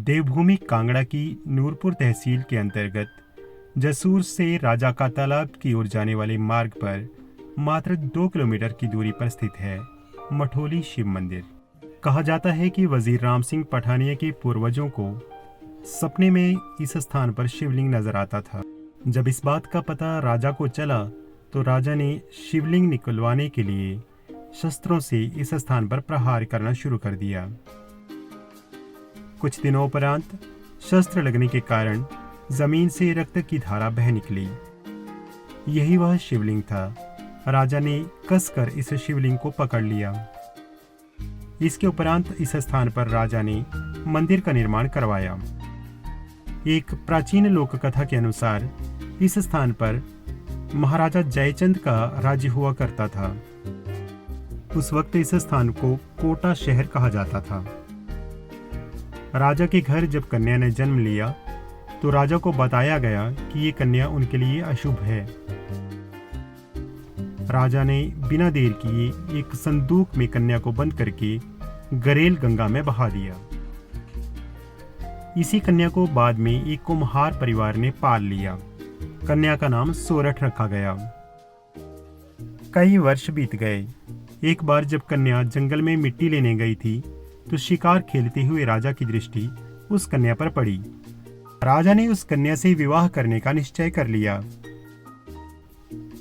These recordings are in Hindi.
देवभूमि कांगड़ा की नूरपुर तहसील के अंतर्गत जसूर से राजा का तालाब की ओर जाने वाले मार्ग पर मात्र 2 किलोमीटर की दूरी पर स्थित है मठोली शिव मंदिर। कहा जाता है कि वजीर राम सिंह पठानिया के पूर्वजों को सपने में इस स्थान पर शिवलिंग नजर आता था। जब इस बात का पता राजा को चला तो राजा ने शिवलिंग निकलवाने के लिए शस्त्रों से इस स्थान पर प्रहार करना शुरू कर दिया। कुछ दिनों उपरांत शस्त्र लगने के कारण जमीन से रक्त की धारा बह निकली। यही वह शिवलिंग था। राजा ने कसकर इस शिवलिंग को पकड़ लिया। इसके उपरांत इस स्थान पर राजा ने मंदिर का निर्माण करवाया। एक प्राचीन लोक कथा के अनुसार इस स्थान पर महाराजा जयचंद का राज्य हुआ करता था। उस वक्त इस स्थान को कोटा शहर कहा जाता था। राजा के घर जब कन्या ने जन्म लिया तो राजा को बताया गया कि ये कन्या उनके लिए अशुभ है। राजा ने बिना देर किए एक संदूक में कन्या को बंद करके गरेल गंगा में बहा दिया। इसी कन्या को बाद में एक कुम्हार परिवार ने पाल लिया। कन्या का नाम सोरठ रखा गया। कई वर्ष बीत गए। एक बार जब कन्या जंगल में मिट्टी लेने गई थी तो शिकार खेलते हुए राजा की दृष्टि उस कन्या पर पड़ी। राजा ने उस कन्या से विवाह करने का निश्चय कर लिया।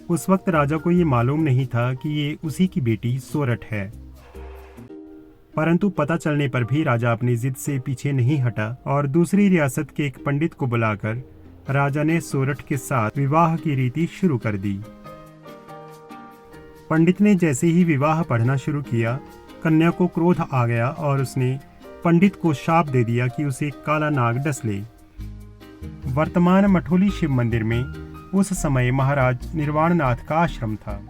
उस वक्त राजा को ये मालूम नहीं था कि ये उसी की बेटी सोरठ है। परंतु पता चलने पर भी राजा अपनी जिद से पीछे नहीं हटा और दूसरी रियासत के एक पंडित को बुलाकर राजा ने सोरठ के साथ विवाह की रीति शुरू कर दी। पंडित ने जैसे ही विवाह पढ़ना शुरू किया, कन्या को क्रोध आ गया और उसने पंडित को शाप दे दिया कि उसे काला नाग डस ले। वर्तमान मठोली शिव मंदिर में उस समय महाराज निर्वाणनाथ का आश्रम था।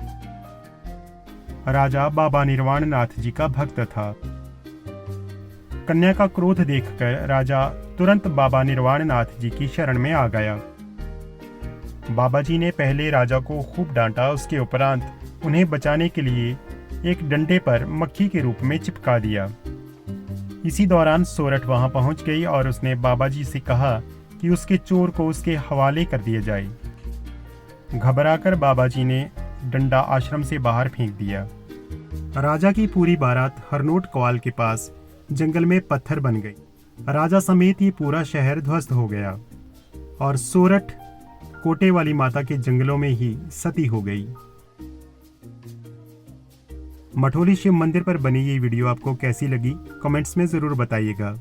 राजा बाबा निर्वाणनाथ जी का भक्त था। कन्या का क्रोध देखकर राजा तुरंत बाबा निर्वाणनाथ जी की शरण में आ गया। बाबा जी ने पहले राजा को खूब डांटा। उसके उपरांत उन्हें बचाने के लिए एक डंडे पर मक्खी के रूप में चिपका दिया। इसी दौरान सोरठ वहां पहुंच गई और उसने बाबा जी से कहा कि उसके चोर को उसके हवाले कर दिया जाए। घबराकर बाबा जी ने डंडा आश्रम से बाहर फेंक दिया। राजा की पूरी बारात हरनोट कवाल के पास जंगल में पत्थर बन गई। राजा समेत ये पूरा शहर ध्वस्त हो गया और सोरठ कोटे वाली माता के जंगलों में ही सती हो गई। मठोली शिव मंदिर पर बनी ये वीडियो आपको कैसी लगी, कमेंट्स में जरूर बताइएगा।